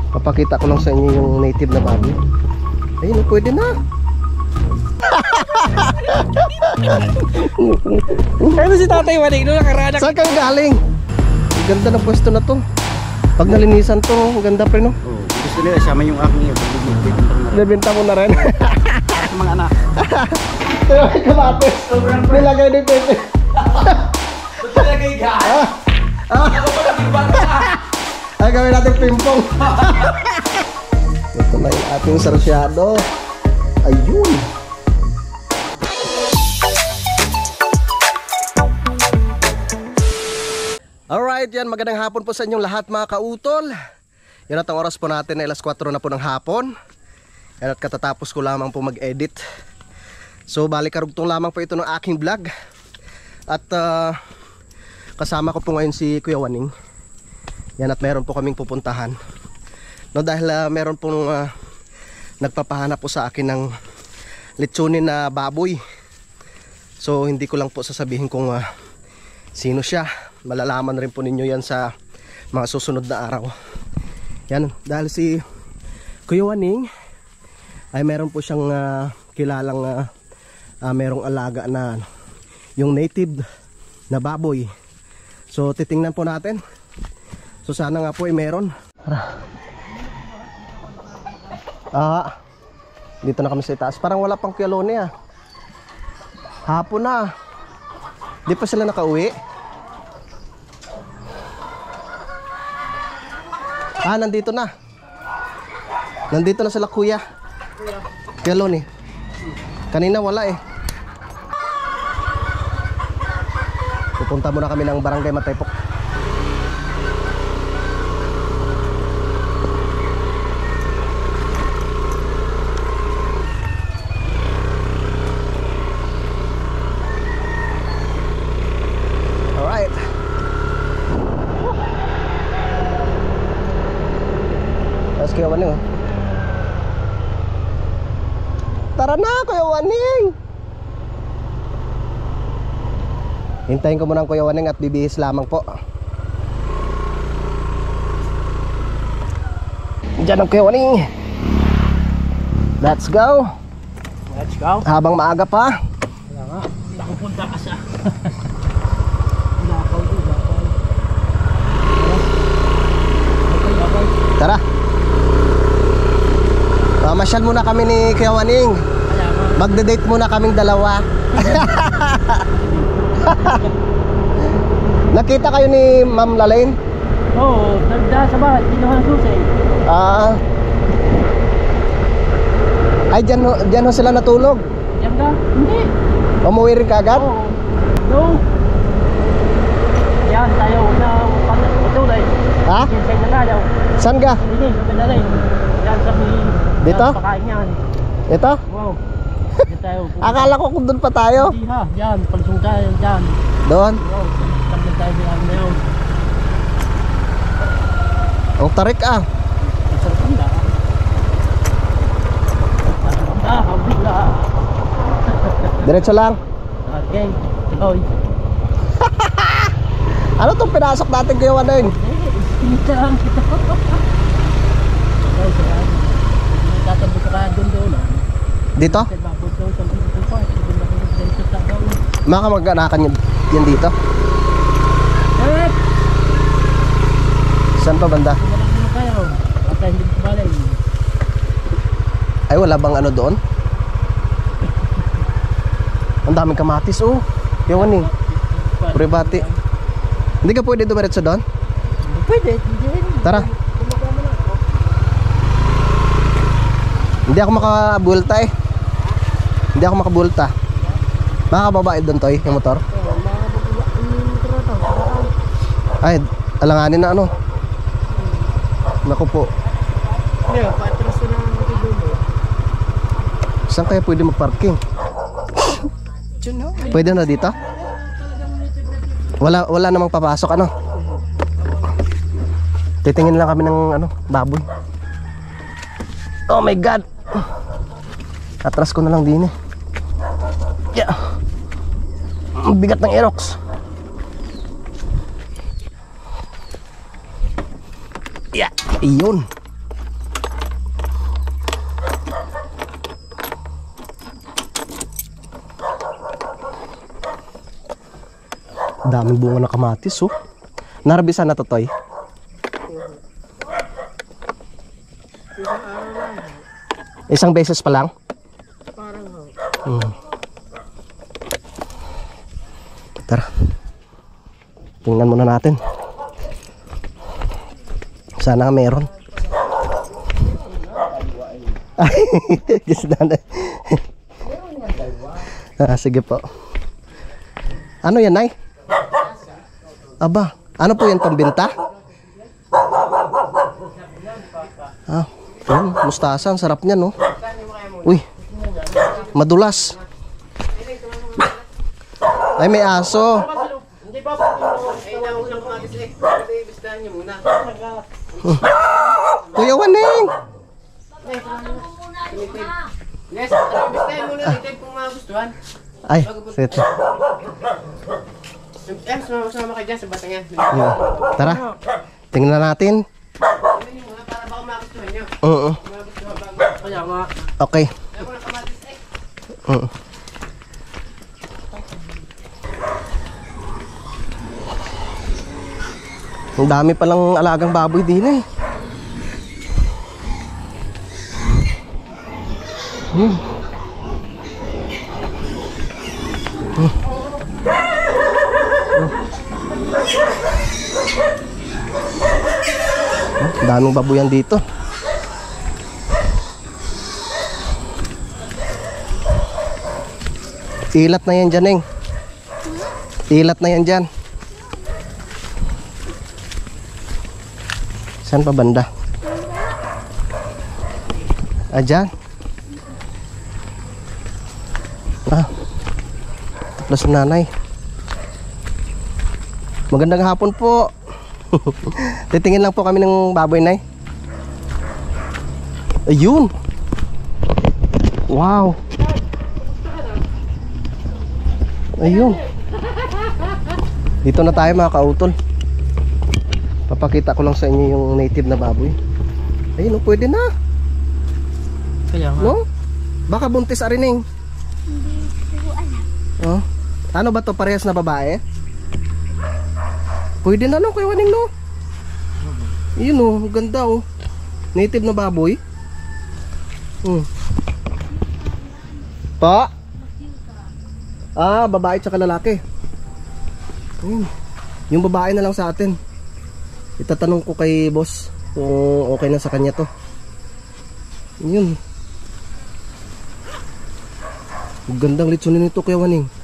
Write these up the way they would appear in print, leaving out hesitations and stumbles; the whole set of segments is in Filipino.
Papakita ko lang sa inyo yung native na baboy. Ayun, pwede na. Ano si Tatay Waning no nakaraan? Saan kayo galing? Ganda ng pwesto na to. Pag nalinisan to, ganda pa no? Oh, gusto nila sama yung aking Bebenta mo na rin. sa mga anak. Kamatis. Nilagay ni Pepe. Ba't nilagay ka? Ako pa nagibata. Ay, gawin natin pimpong. Ito na yung ating sarsyado. Ayun. Alright, yan. Magandang hapon po sa inyong lahat mga kautol. Yan at ang oras po natin ay alas 4 na po ng hapon. Yan at katatapos ko lamang po mag-edit. So balik karugtong lamang po ito ng aking vlog. At kasama ko po ngayon si Kuya Waning. Yan at meron po kaming pupuntahan. No, dahil meron pong nagpapahanap po sa akin ng litsunin na baboy. So hindi ko lang po sasabihin kung sino siya. Malalaman rin po ninyo yan sa mga susunod na araw. Yan, dahil si Kuya Waning ay meron po siyang kilalang merong alaga na yung native na baboy. So titingnan po natin. So sana nga po ay meron. Dito na kami sa itaas. Parang wala pang Kuya Lone ah. Hapon na. Di pa sila nakauwi. Nandito na. Nandito na sila Kuya. Kuya Lone. Kanina wala eh. Pupunta muna kami ng Barangay Mataypok. Alright. Tapos Kuya Waning oh. Tara na Kuya Waning. Hintayin ko muna ang Kuya Waning at bibihis lamang po. Diyan ang Kuya Waning. Let's go. Let's go. Habang maaga pa. Wala nga. Nakupunta ka sa Tara. Masyal muna kami ni Kuya Waning. Magde-date muna kaming dalawa. Nakita kayo ni Ma'am Lalaine? Oo, nagda sa bahay, kinuha ng susi. Ay, dyan ho sila natulog? Yan ka? Hindi. Umuwi rin kagad? Oo. No. Yan, tayo na patuloy. Ha? Ginseng na tayo. Saan ka? Hindi, pinalay. Yan sa may... Dito? Yan, pakain yan. Ito? Wow. Yan tayo. Akala ko kung doon pa tayo. Hindi ha, yan. Palusong tayo dyan. Doon? Wow, tamdan tayo bilang na yun. Ang tarik ah. Isang tanda. Ang bigla. Diretso lang. Okay. Oy. Ano itong pinasok natin Kuya Waning? Pinita lang kita. Okay, sir. Tatambo ka doon. Dito? Mga kamag-anakan yan dito? Saan pa banda? Ay wala bang ano doon? Ang daming kamatis oh. Kuya Waning. Pribati. Hindi ka pwede dumiretso doon? Pwede. Tara. Hindi ako makabulta eh. Hindi ako makabulta. Makakababae doon Toy, yung motor. Ay, alanganin na ano. Naku po. Saan kaya pwede magparking? Pwede na dito? Wala namang papasok ano. Titingin lang kami ng ano, baboy. Oh my god. Atras ko na lang din eh. Yeah. Bigat ng Aerox. Yeah, iyon. Daming bunga ng kamatis, oh. Narabisan na to, Toy. Isang beses pa lang? Parang Tara. Tingnan muna natin. Sana meron. Ay, gisna na. Sige po. Ano yan, Nay? Aba, ano po yan, pambinta? Yan, mustasa, ang sarap niyan, no? Uy, madulas. Ay, may aso. Hindi ba? Ay, naulang kamatis eh. Ibistahan niyo muna. Kuya Waning! Yes, ibistahan muna. Hindi kung magustuhan. Ay, sige. Sumama ka dyan sa batangan. Yan. Tara, tingnan natin. Ano niyo muna para baka magustuhan niyo. Oo. Magustuhan bago. kaya nga. Okay. Ayaw ko ng kamatis eh. Oo. Ang dami palang alagang baboy din eh. Daming baboyan dito. Ilat na yan dyan, Neng. Ilat na yan dyan. Saan pa banda? Dyan. Plus nanay. Magandang hapon po. Titingin lang po kami ng baboy, Nay. Ayun. Wow. Ayun. Dito na tayo mga kautol. Papakita ko lang sa inyo yung native na baboy. Ayun, oh, pwede na. Kaya nga. No? Baka buntis arining. Hindi ko alam. Oh. Ano ba to, parehas na babae? Pwede na, no, Kuya Waning, no? Ayun, oh, ganda, oh. Native na baboy. Pa? Babae tsaka lalaki. Yung babae na lang sa atin. Itatanong ko kay boss kung okay na sa kanya to. Yun. Gandang litsunin nito, Kuya Waning.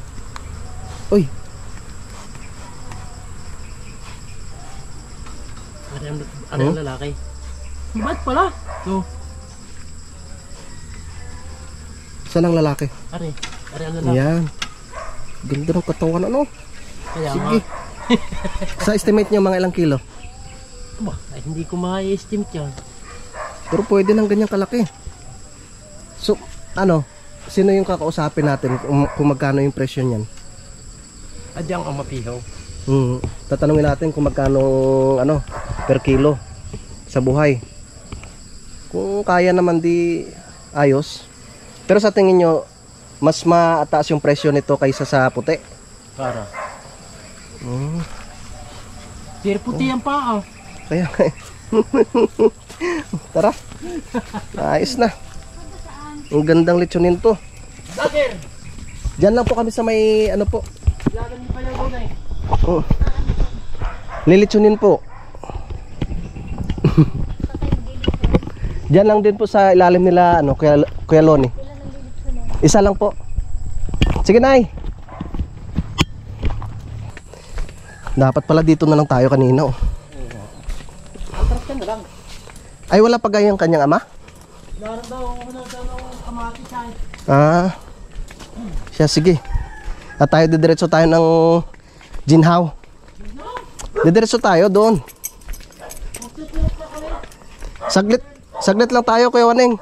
Uy. Ano yung lalaki? Ba't pala? No. Saan ang lalaki? Are ang lalaki. Yan. Ganda ng katawan, ano? Kaya Sige. nga. Sa estimate niyo mga ilang kilo? Ay, hindi ko ma-estimate yan. Pero pwede ng ganyang kalaki. So, ano? Sino yung kakausapin natin kung magkano yung presyo niyan? Adyang ang mapihaw. Tatanungin natin kung magkano ano per kilo sa buhay. Kung kaya naman di ayos. Pero sa tingin nyo, mas mataas yung presyo nito kaysa sa puti? Para. Pero puti ang paa. Kaya tara. Ayos na. Ang gandang litsunin to. Dagger! Diyan lang po kami sa may ano po. Lagan niyo pa yung doon eh. Lilitsunin po. Diyan lang din po sa ilalim nila ano, Kuya Loni. Isa lang po. Sige, Nay. Dapat pala dito na lang tayo kanina, oh. Atras ka na lang. Ay, wala pa gayang kanyang ama? Meron daw ng kamatis ay. Siya, sige. At tayo didiretso tayo ng Ginhaw. Didiretso tayo doon. Saglit lang tayo, Kuya Waning.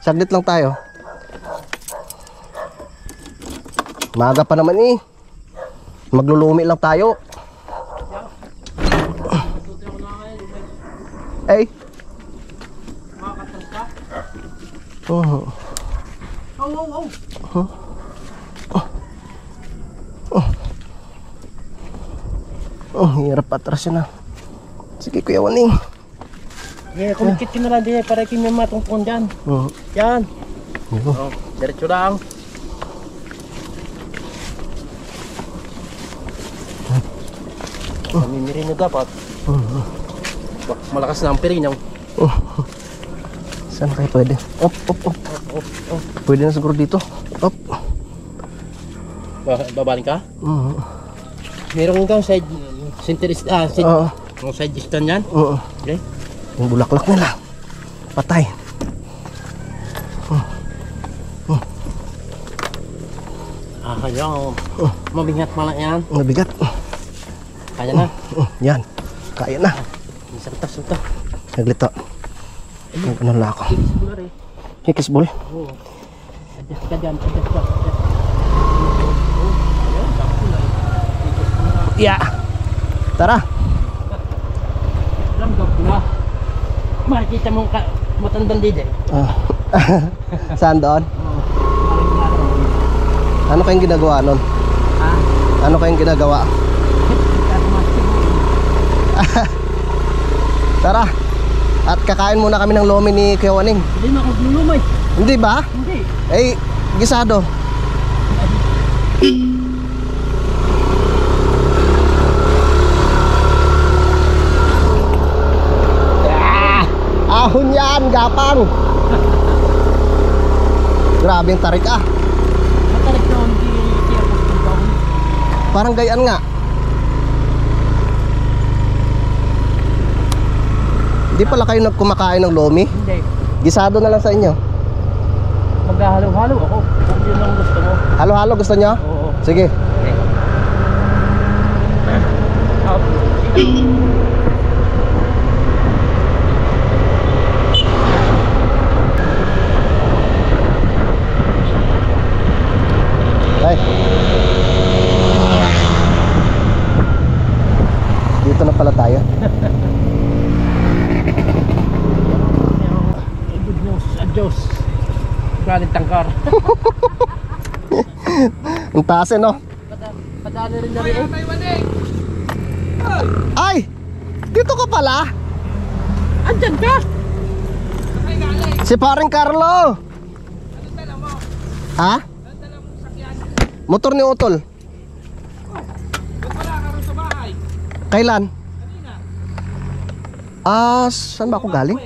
Saglit lang tayo. Maaga pa naman eh. Maglulumi lang tayo. Ay. Makakatras ka? Oh. Oh, hirap atras yun ah. Sige Kuya Waning. Yeah, kumikit ka na lang din para kayo may matungkon dyan. Yan. Oh, diretso lang. Mamimirin nyo dapat. Malakas na ang pirin yung. Saan kayo pwede? Op. Pwede na siguro dito. Op. Babaling ka? Meron kang side center side stand yan? Okay. Yung bulaklak nila. Patay. Kaya mabigat pala yan. Mabigat. Kaya na. Yan. Kaya na. Salta. Naglito. Ano lang ako. Kikisbol. Adjust ka dyan. Adjust ka. Yeah. Tara. Ramdam ko na. Makikita mo matandang DJ. Saan doon? Ano kayong ginagawa nun? Ano kayong ginagawa? Tara. At kakain muna kami ng lomi ni Kuya Waning. Hindi makaglulumay. Hindi ba? Hindi. Eh, gisado. Ahon yan, gapang. Grabe yung tarik ah. Matarik na hindi ako pagkaon. Parang gayaan nga. Hindi pala kayo kumakain ng lomi? Hindi. Gisado na lang sa inyo. Maghahalo-halo ako. Kung yun ang gusto mo. Halo-halo gusto nyo? Oo. Sige. Okay. Ay. Dito na pala tayo. Good news. Adios. Galing tangkar. Ang taas eh no? Padali rin na rin. Ay! Dito ka pala? Andyan ka! Si paring Carlo! Ha? Motor ni Utol. Kailan? Saan ba ako galing?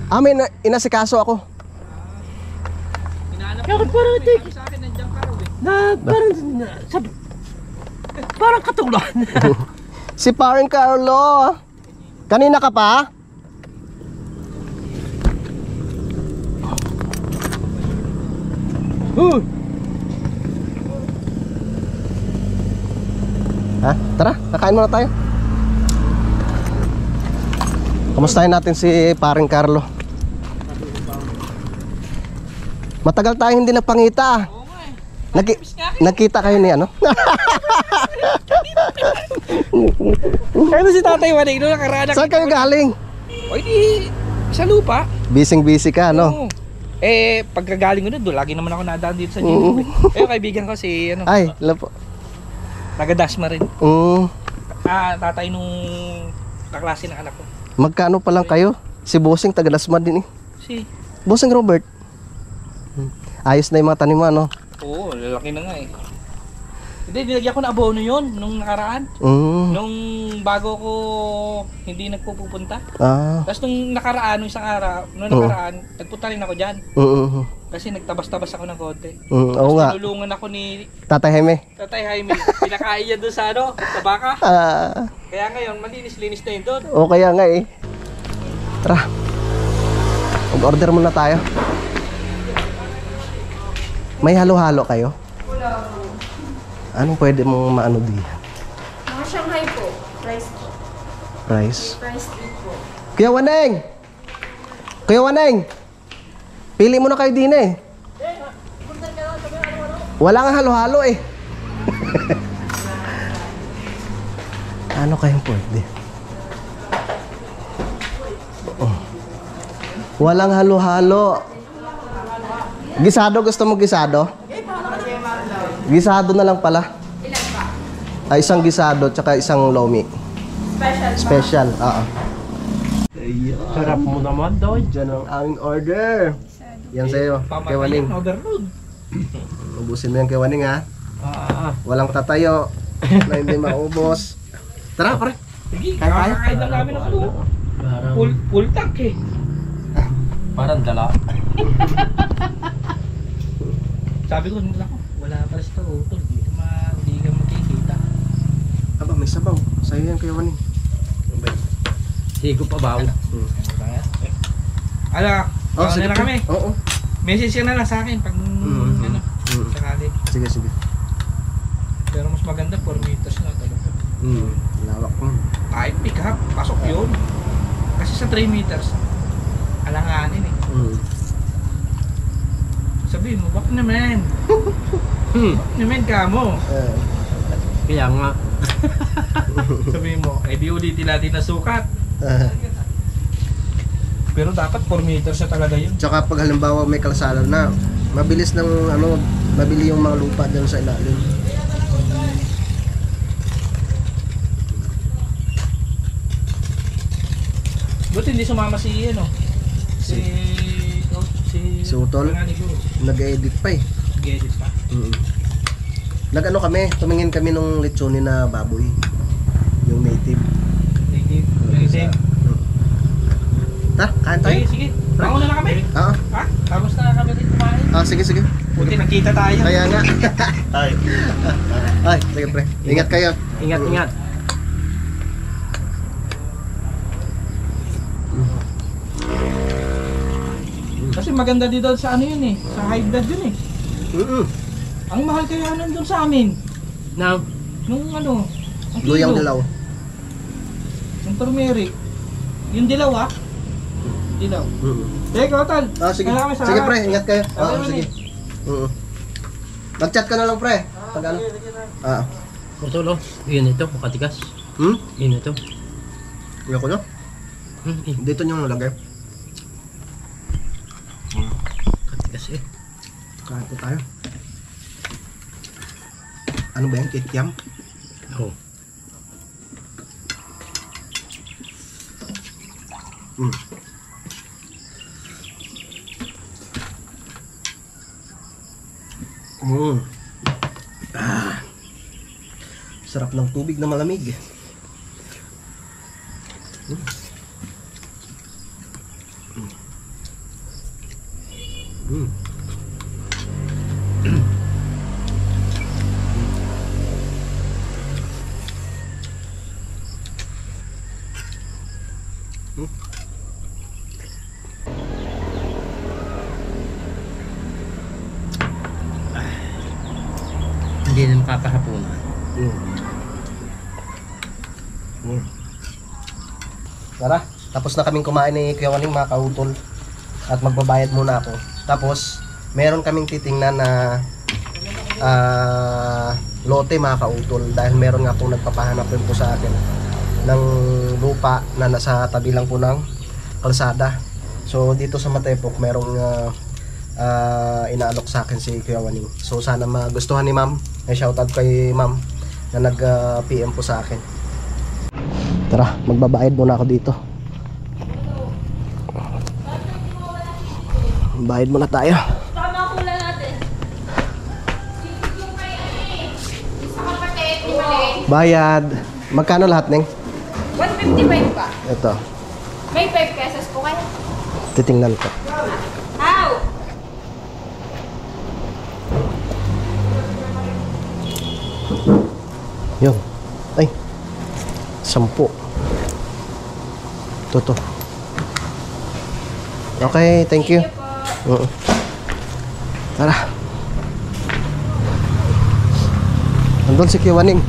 May inasikaso ako. Bakit parang itik? Parang katulad. Si paring Carlo. Kanina ka pa? Ha? Tara, kakain muna tayo. Kamustahin natin si paring Carlo. Matagal tayong hindi nagpangita. Nagkita kayo ni ano? Ano si Tatay Waning noong nakaraan? Saan kayo galing? O di, sa lupa. Busy ka, no? Oo. Pagkagaling ko na doon, lagi naman ako nadaan dito sa gym. Kaibigan ko si, Ay, lapo. taga-Dasma rin. Tatay nung kaklase ng anak ko. Magkano pa lang kayo? Si Bossing taga-Dasma din eh. Si? Bossing Robert. Ayos na yung mga tanim mo, no? Oo, lalaki na nga eh. Hindi, nilagyan ko na abono yun nung nakaraan. Nung bago ko hindi nagpupunta. Tapos nung nakaraan, nung isang araw, nagpunta rin ako dyan. Kasi nagtabas-tabas ako ng konti. Oo nga. Tinulungan ako ni Tatay Jaime. Pinakain niya doon sa sa baka. Kaya ngayon, malinis-linis na yun doon. O kaya nga eh. Tara. Mag-order muna tayo. May halo-halo kayo? Anong pwede mong maano di? Mga Shanghai po. Rice po. Rice? Rice tea po. Kuya Waneng! Kuya Waneng! Pili mo na kayo din eh. Wala nga halo-halo eh. Ano kayong pwede? Walang halo-halo. Gisado, gusto mo gisado? Gisado na lang pala. Isang gisado tsaka isang lomi. Special ba? Special, oo. Sarap mo naman, Doy. Diyan ang aming order. Yan sa'yo, kay Waning. Overload. Ubusin mo yan kay Waning ha. Walang tatayo na hindi maubos. Tara, pre. Sige, kakakain lang namin ng ano. Full tank eh. Parang dala. Sabi ko, wala pa sa utol. Hindi ka makikita. Aba, may sabaw. Sa'yo yan kay Waning. Higo pa ba? Ala, Oh, sige na pre. kami. Oo. Message ka na lang sa akin pag ano, sakali. Sige, sige. Pero mas maganda 4 meters na talaga. Lawak mo. Kahit pick up, pasok yun. Kasi sa 3 meters, alanganin eh. Sabihin mo, bakit naman? Bakit naman ka mo? Kaya nga. Sabihin mo, eh di ulitin natin na sukat. Pero dapat 4 meters na talaga yun. Tsaka pag halimbawa may kalsada na, mabilis ng ano, mabili yung mga lupa dyan sa ilalim. Buti hindi sumama si ano? Si Utol? Pangalan ko. Nag-edit pa eh. Nag-edit pa. Nag-ano kami, tumingin kami nung lechoni na baboy. Yung native. Native. Ta, kain tayo? Sige, sige. Bangon na kami. Oo. Ha? Tapos na kami rin kumain. Sige, sige. Buti nakita tayo. Kaya nga. Ay, sige pre. Ingat kayo. Ingat, ingat. Kasi maganda dito sa ano yun eh. Sa high blood yun eh. Ang mahal kaya nandun sa amin. Now, Nung ano. Ang Luyang kilo. dilaw. Yung turmeric. Yung dilaw ah. Dilaw. Teka, Otal. Sige. Kailangan sa Sige harap. pre, ingat kayo. Okay, Sige. Mag-chat ka na lang pre. Pag ano. Kutulo. Yun ito, makatigas. Yun ito. Ayoko na. Dito nyo nalagay. Makatigas eh. Kain po tayo. Ano ba yan? Kikiam? Oo. Sarap ng tubig na malamig. Hindi na makakahapunan. Tara, tapos na kaming kumain ni Kuya Waning mga kautol. At magbabayad muna ako. Tapos, meron kaming titingnan na lote mga kautol. Dahil meron nga pong nagpapahanap rin po sa akin ng lupa na nasa tabi lang po ng kalsada. So, dito sa Matepok, merong inaalok sa akin si Kuya Waning. So, sana magustuhan ni ma'am. May shoutout kay ma'am na nag-PM po sa akin. Tara, magbabayad muna ako dito. Bayad muna tayo. Tama ko lang natin. Yung kay isa kapatid, di maliit. Bayad. Magkano lahat, Neng? 155 pa. Ito. May 5 pesos po kayo. Titingnan ko. How? Yun. Ay. 10. Ito. Okay, thank you. Tara. Nandun si Kuya Waning.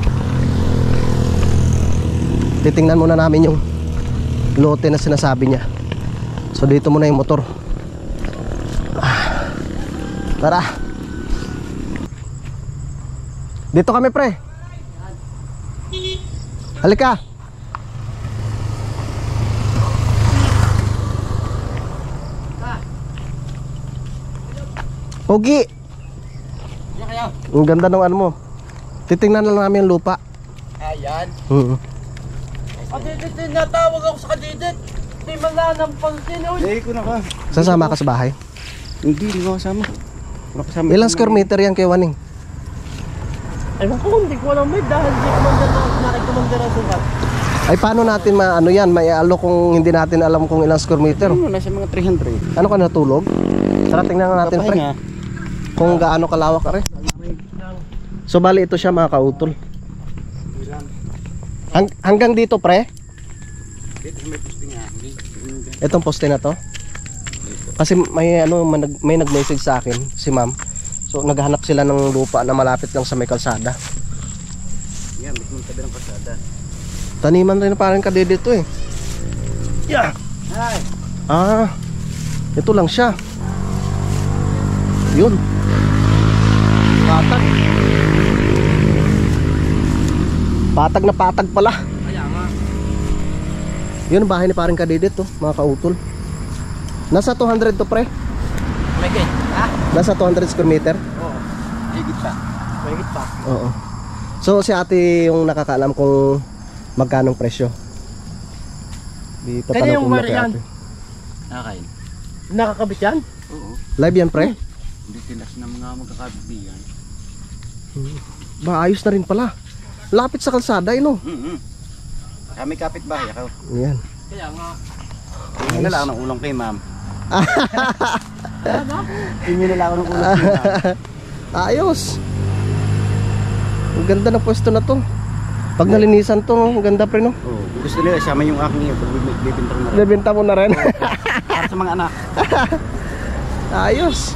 Titingnan muna namin yung lote na sinasabi niya. So dito muna yung motor. Tara. Dito kami pre. Halika. Pogi. Ang ganda ng ano mo. Titingnan lang namin yung lupa. yan. Mm. Natawag ako sa kadidit. Di man lang ng pansin. Hindi ko na ka. Sasama ka sa bahay? Hindi ko kasama. Wala kasama. Ilang square meter yan kay Waning? Ewan ko, hindi ko alam dahil di commander na nakikommander ang sukat. Ay paano natin maano yan, may alo kung hindi natin alam kung ilang square meter? Ano, nasa mga 300. Ano ka natulog? Tara tingnan natin pre. Papahinga. Kung gaano kalawak ka rin. So bali ito siya mga kautol. Hanggang dito pre? Dito may posting nga. Itong poste na to? Kasi may ano may nag-message sa akin si ma'am. So naghahanap sila ng lupa na malapit lang sa may kalsada. Yan, may tabi ng kalsada. Taniman rin parang kadede to eh. Yeah. Hi. Ah. Ito lang siya. Yun. Patag. Patag na patag pala. Kaya nga. Yun ang bahay ni parang kadede to, mga kautol. Nasa 200 to pre. May gate. Ha? Nasa 200 square meter. Oo. Higit pa. May gate pa. Oo. So si ate yung nakakaalam kung magkano ang presyo. Di Kaya tatanong yung ko muna wire kay yan. ate. Nakain. Nakakabit yan? Oo. Live yan pre? Hindi tilas na mga magkakabibigan. Ba ayos na rin pala. Lapit sa kalsada no. Kami kapitbahay ako. Yan. Kaya nga. Tingin na lang ako ng ulong kay ma'am. Tingin na lang ako ng ulong kay ma'am. Ayos. Ang ganda ng pwesto na to. Pag nalinisan to, ang ganda pre no. Oo. Gusto nila sama yung aking iyo pag bibinta ko na rin. Bebenta mo na rin. Para sa mga anak. Ayos.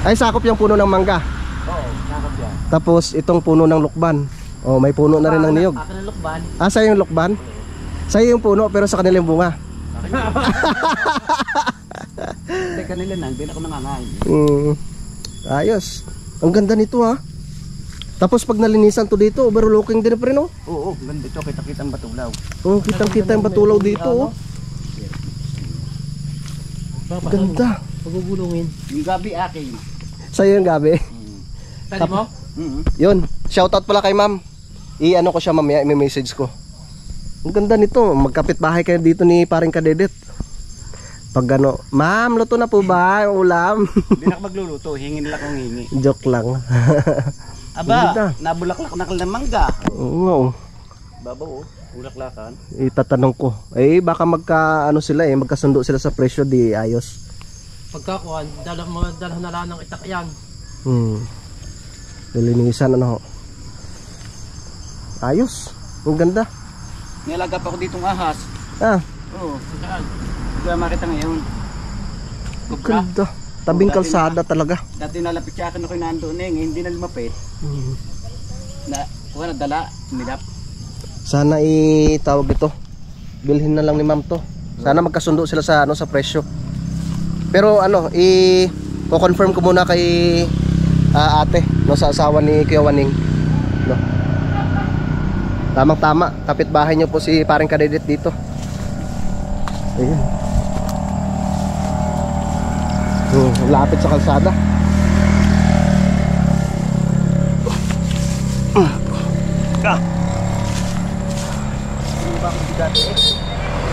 Ay sakop yung puno ng mangga. Oo. Nakakab yan. Tapos itong puno ng lukban. Oh, may puno na rin ng niyog. Akin ang lukban. Ah, sa'yo yung lukban? Sa'yo yung puno pero sa kanila yung bunga. Hindi kanila na, hindi na ako nangangain. Ayos. Ang ganda nito ha. Tapos pag nalinisan to dito, overlooking din pa rin oh. Oo, ganda ito. Kita-kita ang batulaw. Oh, kitang-kita yung batulaw dito oh. Ganda. Pagugulungin. Yung gabi akin. Sa'yo yung gabi. Tadi mo? Yun. Shoutout pala kay ma'am. I-ano ko siya mamaya, i-message ko. Ang ganda nito. Magkapit bahay kayo dito ni paring kadedet. Pag ano, ma'am, luto na po ba yung ulam? Hindi na ako magluluto. Hingin nila akong hingi. Joke lang. Aba, nabulaklak na ng mangga. Oo. Babaw, bulaklakan. Itatanong ko. Eh, baka sila magkasundo sila sa presyo, di ayos. Pagkakuan, dalhan na lang ng itak yan. Nilinisan ano. Ayos. Ang ganda. Nilaga pa ako ditong ahas. Ah, Oo. Saan? Kaya makita ngayon. ang ganda. Tabing kalsada talaga. Dati nalapit siya akin ako nandoon eh. Hindi na lumapit. Kuha na dala. Nilap. Sana itawag ito. Bilhin na lang ni ma'am to. Sana magkasundo sila sa sa presyo. Pero ko-confirm ko muna kay ate sa asawa ni Kuya Waning. No. Tamang-tama, kapitbahay niyo po si paring kadedet dito. Ayun. Lapit sa kalsada.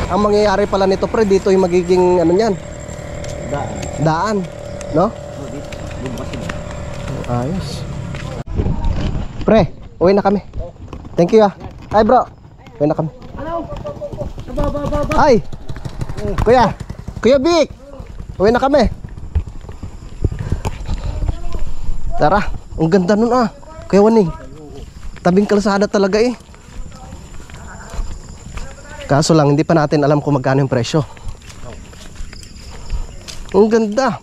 Ang mangyayari pala nito pre, dito yung magiging niyan. Daan, no? Ayos. Pre, uwi na kami. Thank you ah. Ay bro, uwi na kami. Ay, Kuya Vic, uwi na kami. Tara, ang ganda nun ah. Kuya Waning, tabing kalsada talaga eh. Kaso lang, hindi pa natin alam kung magkano yung presyo. Ang ganda.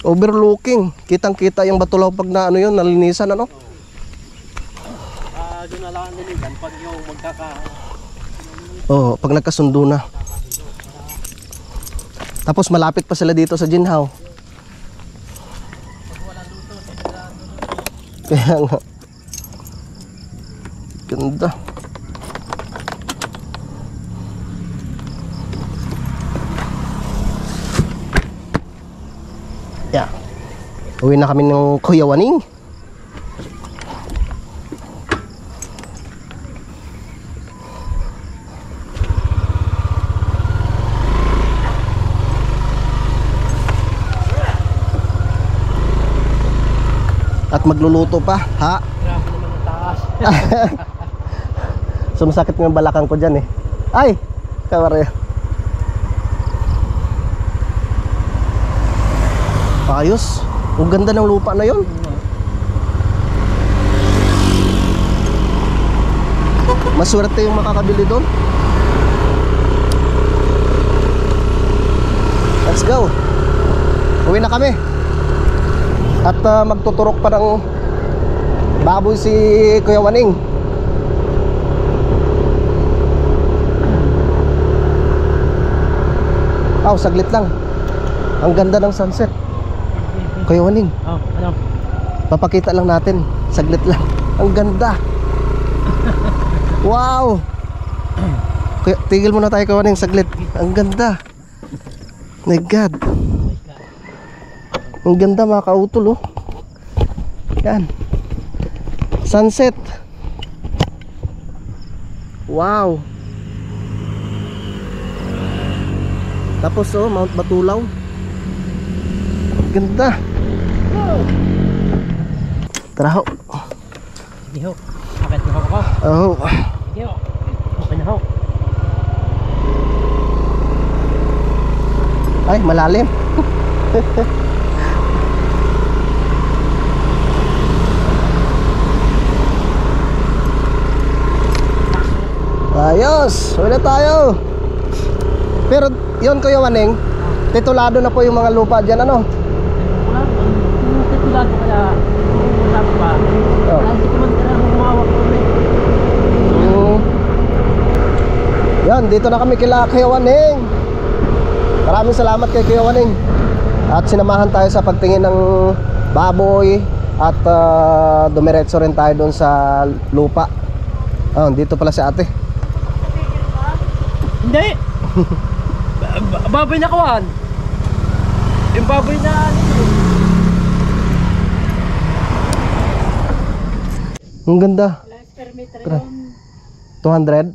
Overlooking. Kitang-kita yung batulaw pag nalinisan ano. Doon na lang niligan pag yung Oo, pag nagkasundo na. Tapos malapit pa sila dito sa Ginhaw. Kaya nga. Ganda. Yeah. Uwi na kami ng Kuya Waning. At magluluto pa, ha? Grabe naman ang taas. Sumasakit ng balakang ko dyan eh. Ay! Kawari. Ayos. Ang ganda ng lupa na yon. Maswerte yung makakabili doon. Let's go. Uwi na kami. At magtuturok pa ng baboy si Kuya Waning. Saglit lang. Ang ganda ng sunset. Kuya Waning, Oh, ano? papakita lang natin. Saglit lang. Ang ganda. Wow. Kuya, tigil muna tayo, Kuya Waning, saglit. Ang ganda. My God. Ang ganda mga kautol, oh. Yan. Sunset. Wow. Tapos oh, Mount Batulaw. Ganda. Tara ho. Sige ho. Akit ho ako. Oh. Sige ho. Okay na ho. Ay, malalim. Ayos, ulit tayo. Pero yun, Kuya Waning, titulado na po yung mga lupa dyan, ano? Wala. Yung titulado kaya wala pa. Oh. Hindi ko man kailangan humawak ko ulit. Yan, dito na kami kila Kuya Waning. Maraming salamat kay Kuya Waning. At sinamahan tayo sa pagtingin ng baboy. At dumiretso rin tayo doon sa lupa. Dito pala si ate. Hindi. Baboy na kawan. Yung baboy na Ang ganda. Per meter Gra- yun. 200?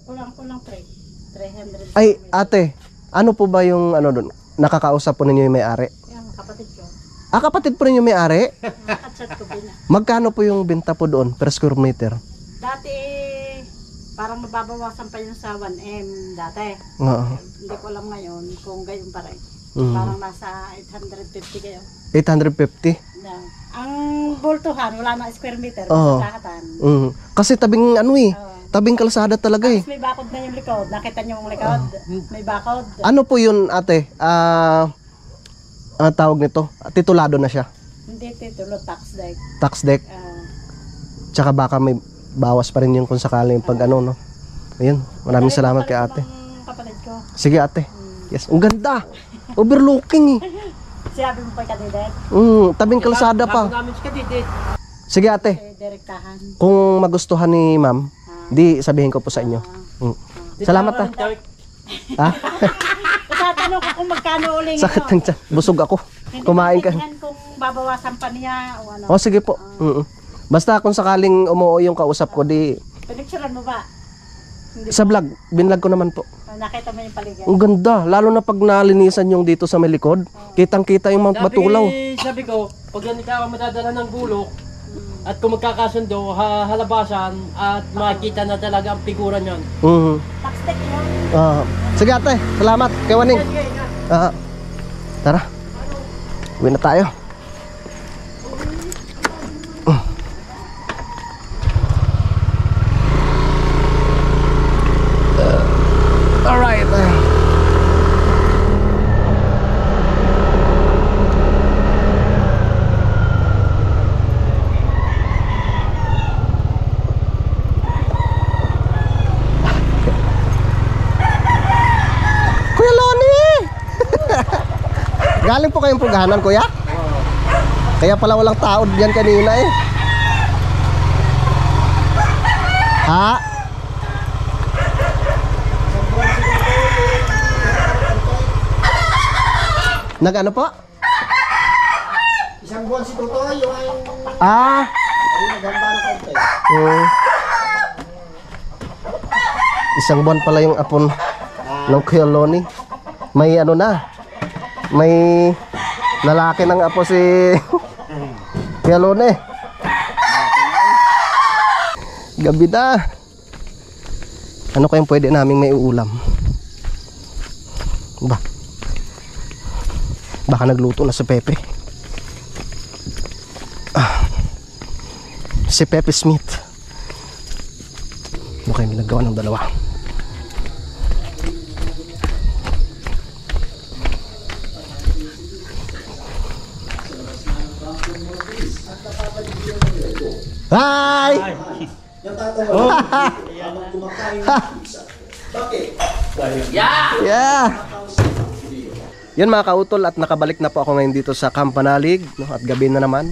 Kulang-kulang 300. Ay, ate, ano po ba yung ano doon? Nakakausap po ninyo yung may-ari? Yung kapatid ko. Kapatid po ninyo may-ari? Nakatsat ko din. Magkano po yung benta po doon per square meter? Dati parang mababawasan pa yun sa 1M dati. Oo. Hindi ko alam ngayon kung gayon pa rin. Mm. Parang nasa 850 kayo. 850? Na. Ang bultuhan, wala na square meter. Oo. Sa lakatan. Kasi tabing ano eh, Oo. tabing kalsada talaga eh. Tapos may bakod na yung likod. Nakita niyo yung likod? May bakod. Ano po yun, ate? Tawag nito, titulado na siya. Hindi titulo, tax deck. Tax deck. Tsaka baka may bawas pa rin yun kung sakaling pag ano, no? Ayun, maraming salamat kay ate. Kapatid ko. Sige ate. Yes, ang ganda. Overlooking eh. Sinabi mo pa kandidat. Tabing kalsada pa. namin si Kadidit. Sige ate, Direktahan. kung magustuhan ni ma'am, di sabihin ko po sa inyo. Salamat ha. Ha? Tatanong ko kung magkano uling. Sakit ng tiyan. Busog ako. Kumain ka. Kung babawasan pa niya o ano. Oh, sige po. Basta kung sakaling umuo yung kausap ko, di Pinicturean mo ba? Hindi sa vlog, binlog ko naman po. Nakita mo yung paligid. Ang ganda, lalo na pag nalinisan yung dito sa may likod. Kitang-kita yung Mount Batulaw. Sabi ko, pag yan ikaw madadala ng bulok, at kung magkakasundo, halabasan, at makikita na talaga ang figura niyan. Tax deck yun. Sige ate, salamat. Kay Waning. Tara. Uwi na tayo. Alright. Kuya Loni! Galing po kayong puganan, kuya? Kaya pala walang tao diyan kanina eh. Ha? Nag-ano po? Isang buwan si Tutoy, yung Naganda na konti. Isang buwan pala yung apon ng Kuya Loni. May ano na. May lalaki ng apo si Kaya Lone. Gabi na. Ano kayang pwede naming may ulam? Baka nagluto na si Pepe. Si Pepe Smith. Ano kayang ginagawa ng dalawa? Hi! Yeah! Yan mga kautol, at nakabalik na po ako ngayon dito sa Camp Panalig, no? At gabi na naman,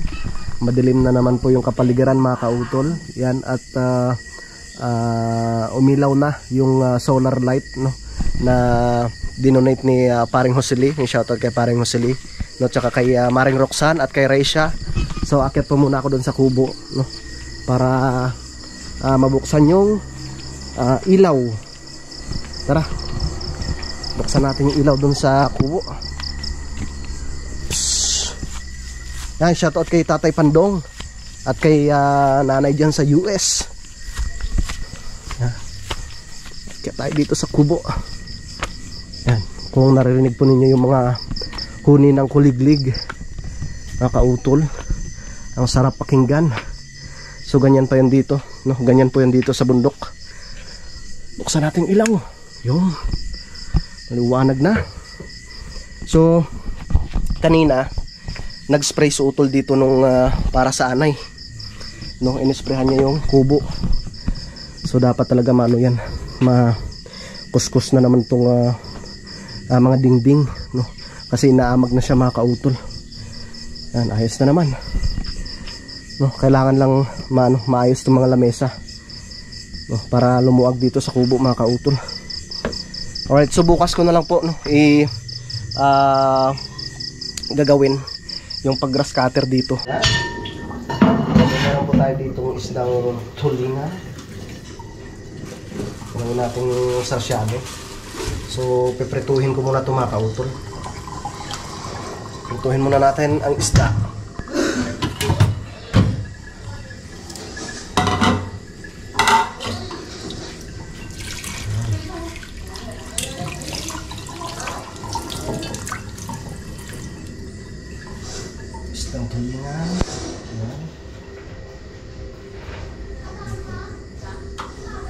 madilim na naman po yung kapaligiran mga kautol. Yan, at umilaw na yung solar light, no? Na dinonate ni paring Josely. Yung shoutout kay paring Josely, no? Tsaka kay Maring Roxanne at kay Raisha. So akit po muna ako doon sa kubo, no? Para mabuksan yung ilaw. Tara, buksan natin yung ilaw dun sa kubo. Yan, shoutout kay Tatay Pandong at kay nanay dyan sa US. Kaya tayo dito sa kubo. Yan, kung naririnig po ninyo yung mga huni ng kuliglig, nakautol, ang sarap pakinggan. So ganyan pa yan dito, no? Ganyan po yan dito sa bundok. Buksan natin ilaw. Yung maliwanag na. So kanina nag-spray si Utol dito nung para sa anay, no? Inisprayhan niya yung kubo. So dapat talaga mano yan, makuskus na naman tong mga dingding, no? Kasi inaamag na siya mga kautol. Yan, ayos na naman, no? Kailangan lang maayos itong mga lamesa, no? Para lumuwag dito sa kubo mga kautol. Alright, so bukas ko na lang po, no, gagawin yung pag-grass cutter dito. Meron po tayo dito ng isdang tulingan. Gawin natin yung sarsyado. So piprituhin ko muna ito mga kautol. Prituhin muna natin ang isda. Isdang tulingan.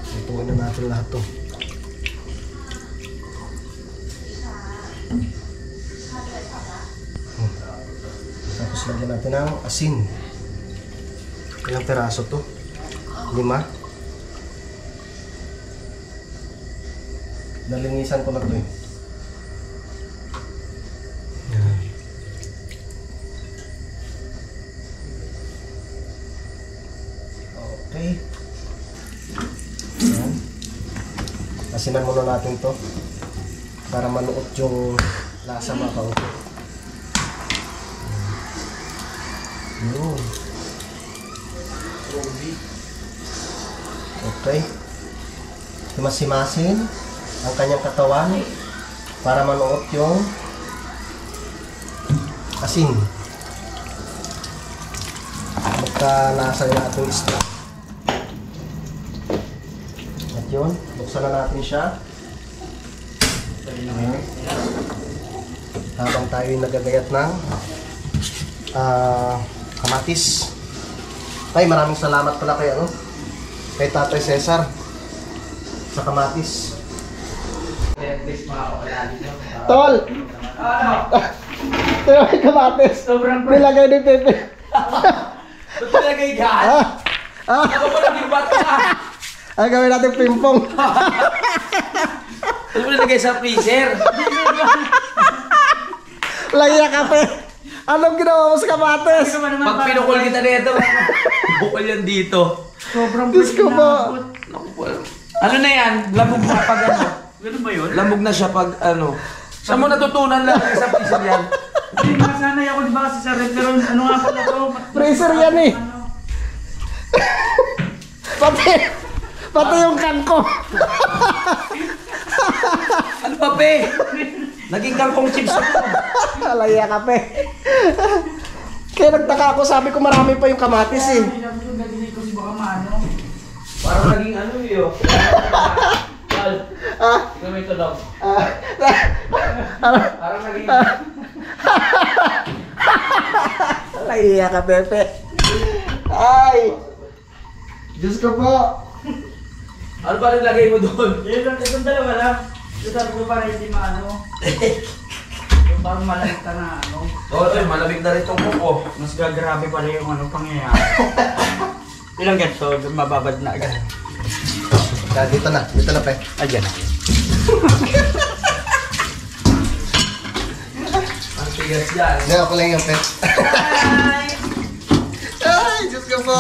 Prituhin na natin lahat ito. Tapos lagyan natin ng asin. Ilang peraso to? 5. Nalinisan ko na to eh. Yan. Okay. Yan. Asinan muna natin to para manuot yung lasa mga kautol. Yun. Okay. Masimasin ang kanyang katawan para manuot yung asin. Magkalasa yung ating isda. At yun, buksan na natin siya. Okay. Habang tayo nagagayat ng kamatis. Tay, maraming salamat pala kay kay Tatay Cesar sa kamatis. Tol! Ito yung kamatis. Nilagay ni Pepe. Ba't nilagay dyan? Ako pa naging bata. Ay, gawin natin pimpong. Ba't mo nilagay sa freezer? Lagyan kape. Anong ginawa mo sa kamatis? Pag pinukul kita nito, bukol yan dito. Sobrang Diyos ko po. Ano na yan? Lambog na pag ano? Ganun ba yun? Lambog na siya pag ano? Saan mo natutunan lang sa freezer yan? Hindi, masanay ako diba kasi sa red, pero ano nga pala to? Freezer yan eh. Pati yung kangko. Ano pa pe? Naging kangkong chips ako. Lagyan kape. Kaya nagtaka ako, sabi ko marami pa yung kamatis eh. Nadinig ko si baka maano. Parang naging ano yun. Ikaw may ito daw. Parang naging... Naiiyak ka, Pepe. Ay! Diyos ko po. Ano pa rin lagay mo doon? Yun lang, itong dalawa lang. So sabi ko para hindi maano. Yung parang malamig ka na ano. Oo, malamig na rin itong kuko. Mas gagrabe pala yung ano pangyayari. Ilang ganso, mababad na agad. Dito na, Pe. Ayan na. Ang tigas dyan. Hindi, ako lang yung Pe. Ay, Diyos ko po.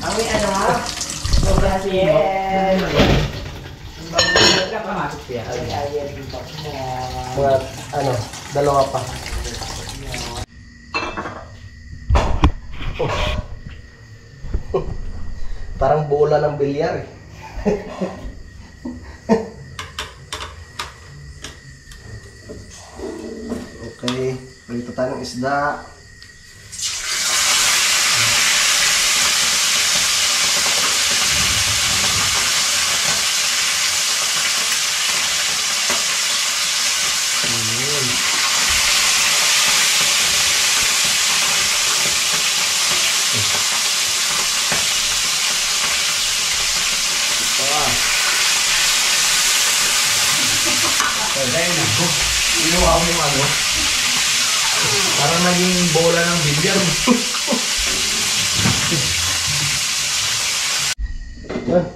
Awi ano? Sobrasien. Mga, ano, dalawa pa. Parang bola ng bilyar eh. Okay, prito tayo ng isda. Inuwa ko yung ano. Parang naging bola ng bilyar. Yan.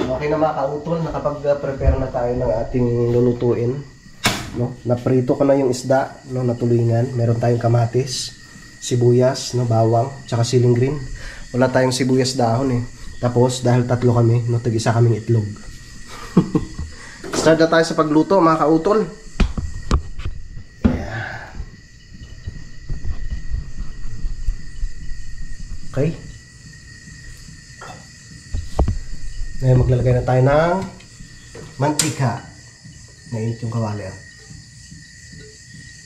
Okay na mga kautol, nakapag-prepare na tayo ng ating lulutuin. No? Naprito ko na yung isda, no, natulingan. Meron tayong kamatis, sibuyas, no, bawang, tsaka siling green. Wala tayong sibuyas dahon eh. Tapos dahil tatlo kami, no, tig-isa kaming itlog. Start na tayo sa pagluto mga kautol. Okay. Ngayon maglalagay na tayo ng mantika. Mainit yung kawali.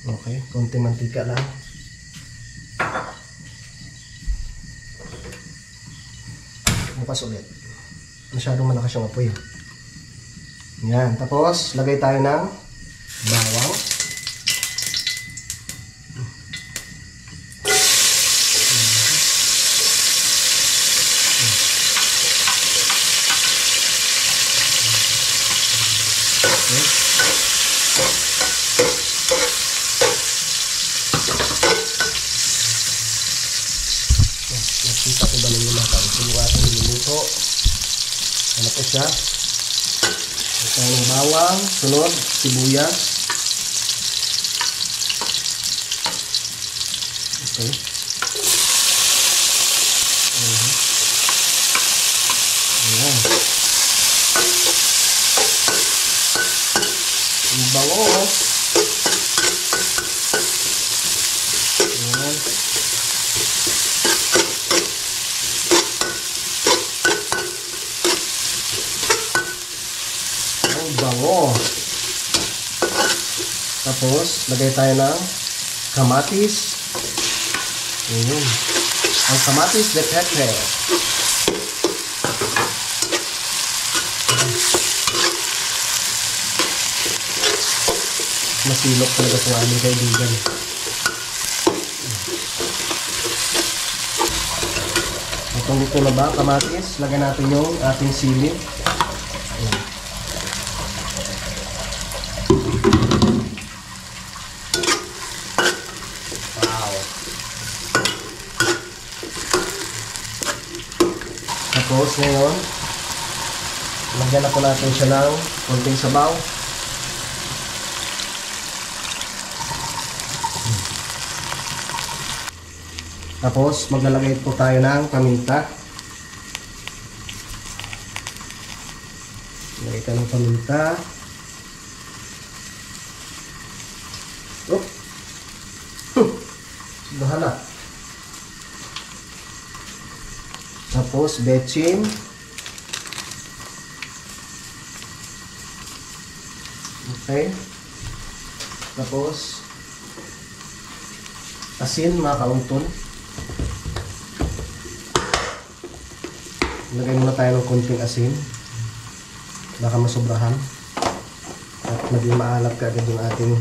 Okay, konting mantika lang. Bukas ulit. Masyadong malakas yung apoy. Yan, tapos lagay tayo ng bawang. Nakita ko ba ninyo mga kautol yung ating niluluto? Ano po siya? Ito ng bawang, sunod, sibuyas. Okay. Ayan. Ang bango. Ayan. Bango. Tapos, lagay tayo ng kamatis. Ayan. Ang kamatis de pepe. Masilok talaga itong aming kaibigan. Itong luto na ba, kamatis? Lagyan natin yung ating sili. Ayan. Tapos ngayon, lagyan na po natin siya ng konting sabaw. Tapos maglalagay po tayo ng paminta. Lagay ka ng paminta. Oh! Bahala. Tapos betchin. Okay. Tapos asin mga kautol. Lagay muna tayo ng konting asin. Baka masobrahan. At maging maalat ka agad yung ating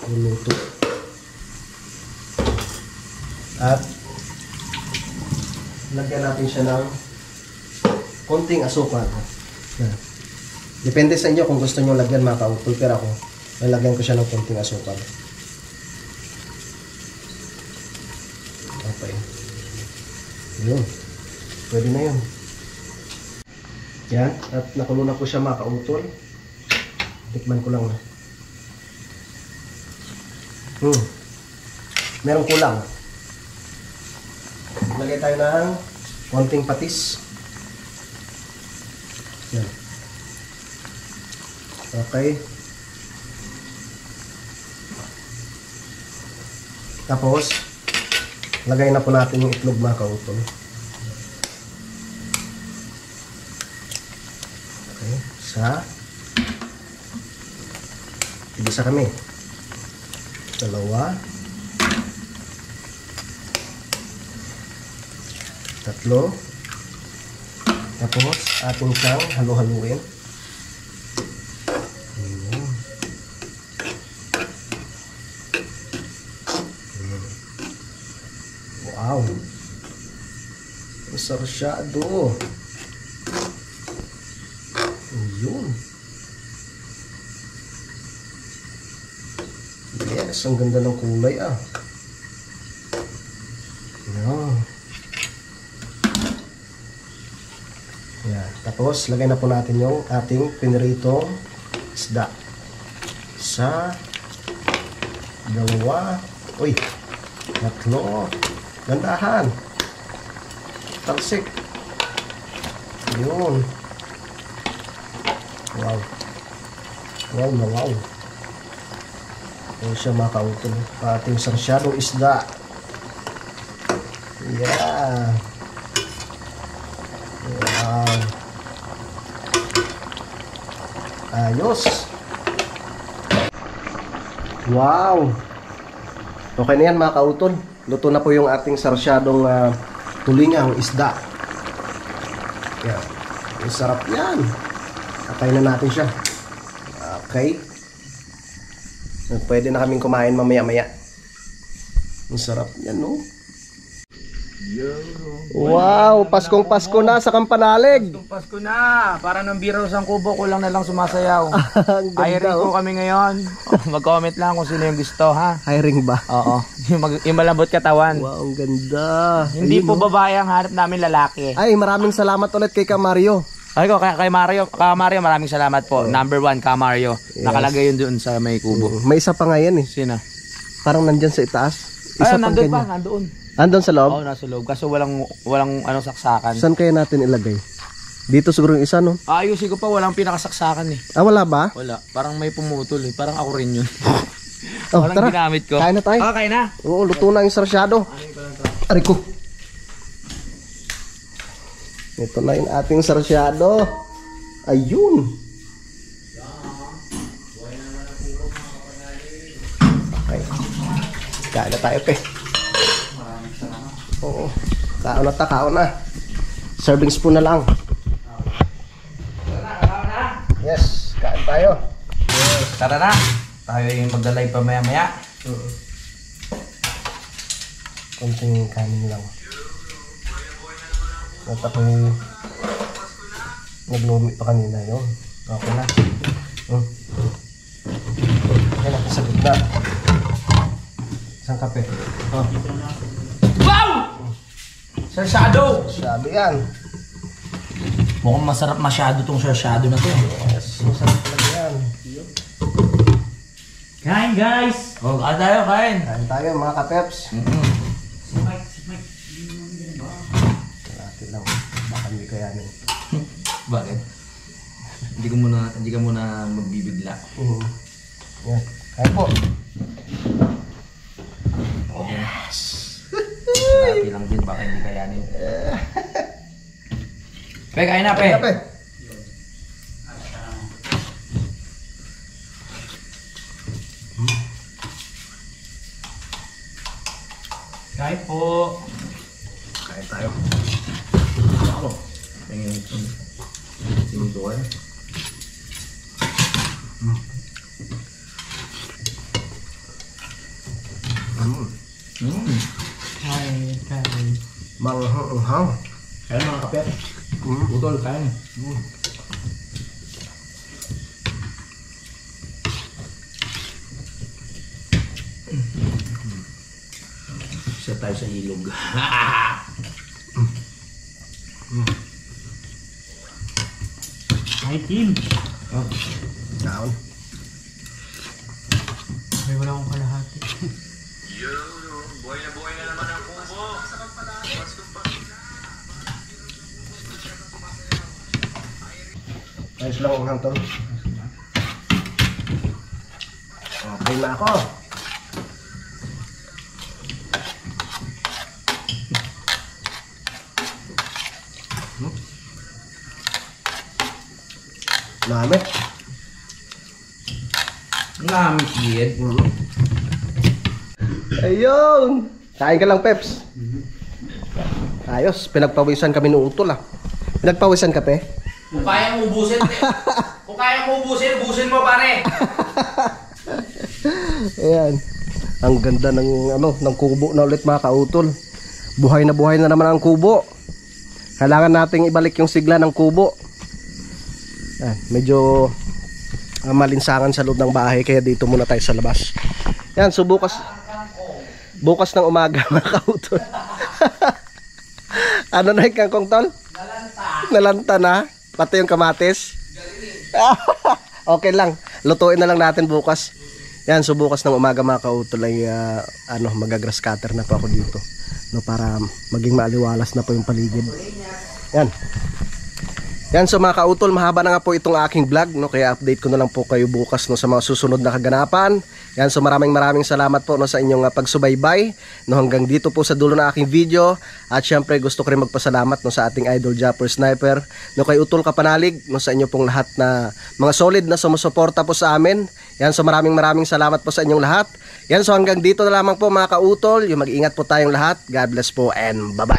luluto. At lagyan natin siya ng konting asukal. Yan. Depende sa inyo kung gusto nyo lagyan mga kautol. Pero ako, lalagyan ko siya ng konting asukal. Okay. Yun. Pwede na yun. Yan. At nakulo na po siya mga kautol. Tikman ko lang na. Merong kulang. Lagay tayo ng konting patis. Yan. Okay. Tapos, lagay na po natin yung itlog mga kautol. Okay. Isa kami. Dalawa. Tatlo. Tapos, atin siyang halo-haluin. Wow. Sarsyado. Yun. Yes, ang ganda ng kulay ah. Yan. Yan. Tapos, lagay na po natin yung ating piniritong isda. Isa. Dalawa. Uy. Tatlo. Gandahan. Talsik. Yun. Wow. Wow na wow. Ito siya makautol. Ating sarsyadong isda. Yeah. Wow. Ayos. Wow. Okay na yan mga kautol. Luto na po yung ating sarsyadong tulingang isda. Yan. Ang sarap yan. Atay na natin siya. Okay. Pwede na kaming kumain mamaya-maya. Ang sarap yan, no? Wow! Paskong Pasko na sa Kampanalig! Pasko na! Para nang biro sa kubo ko lang na lang sumasayaw. Ang Hiring ganda, ko kami ngayon. Mag-comment lang kung sino yung gusto, ha? Hiring ba? Oo. Yung malambot katawan. Wow, ang ganda. Hindi Ayun, po no? babae ang hanap namin, lalaki. Ay, maraming salamat ulit kay Ka Mario. Ay ko kay Mario, maraming salamat po. Number 1 Ka Mario. Yes. Nakalagay yun doon sa may kubo. May isa pa nga yan eh. Sino? Parang nandyan sa itaas. Ay, Isa pang nandun pa, ganyan. nandoon. Andun sa loob? Oo, nasa loob. Kaso walang ano saksakan. Saan kaya natin ilagay? Dito siguro yung isa, no? Ayusin ko pa, walang pinakasaksakan eh. Ah, wala ba? Wala. Parang may pumutol eh. Parang ako rin yun. Oh, Walang tara. ginamit ko. Kain na tayo. Okay na. Oo, luto na yung sarsyado. Aray ko. Ito na yung ating sarsyado. Ayun. Okay. Kain na tayo, pe. Oo. Kaon na ta, kaon na. Serving spoon na lang. Yes, kain tayo. Tara na. Tayo yung magdalive pa maya-maya. Konting kanin lang. At ako naglumi pa kanina yun. Okay na. Yan ako sa gitna. Isang kape. Oh. Wow! Sarsyado! Sabi yan. Mukhang masarap masyado tong sarsyado na to. Yes, masarap talaga yan. Kain guys! Oh, kain tayo, kain. Kain tayo mga kapeps. Kalahati lang. Baka hindi kayanin. Bakit? Hindi ka muna magbibigla. Yan. Kain po. Yes! Kalahati lang din, baka hindi kayanin. Pe, kain na, pe! Kape. Kain po. Kain tayo. Ako. Tingin ito. Sinutuan. Kain. Manghang. Kain mga kapet. Mm. Utol, kain. Isa tayo sa ilog. Ay, Tim. Down. May wala akong kalahati. Ayos lang ang hangtong. Okay na ako. Namit. Namis yan. Ayun! Kain ka lang, Peps. Ayos, pinagpawisan kami ni Utol ah. Pinagpawisan ka, Pe? Kung kaya mo ubusin, kung kaya mo ubusin, ubusin mo pare. Ayan. Ang ganda ng ng kubo na ulit mga kautol. Buhay na naman ang kubo. Kailangan nating ibalik yung sigla ng kubo. Ayan, medyo malinsangan sa loob ng bahay kaya dito muna tayo sa labas. Yan, so bukas ng umaga mga kautol. Ano na yung kangkong tol? Nalanta na. Pati yung kamatis. Okay lang. Lutuin na lang natin bukas. Yan, so bukas ng umaga mga kautol ay magagrass cutter na po ako dito. No, para maging maaliwalas na po yung paligid. Yan. Yan, so mga kautol, mahaba na nga po itong aking vlog, no? Kaya update ko na lang po kayo bukas, no, sa mga susunod na kaganapan. Yan, so maraming salamat po, no, sa inyong pagsubaybay, no, hanggang dito po sa dulo ng aking video. At syempre gusto ko rin magpasalamat, no, sa ating idol Japper Sniper, no, kay Utol Kapanalig, no, sa inyo pong lahat na mga solid na sumusuporta po sa amin. Yan, so maraming salamat po sa inyong lahat. Yan, so hanggang dito na lamang po mga kautol. Yung mag-ingat po tayong lahat. God bless po and bye-bye.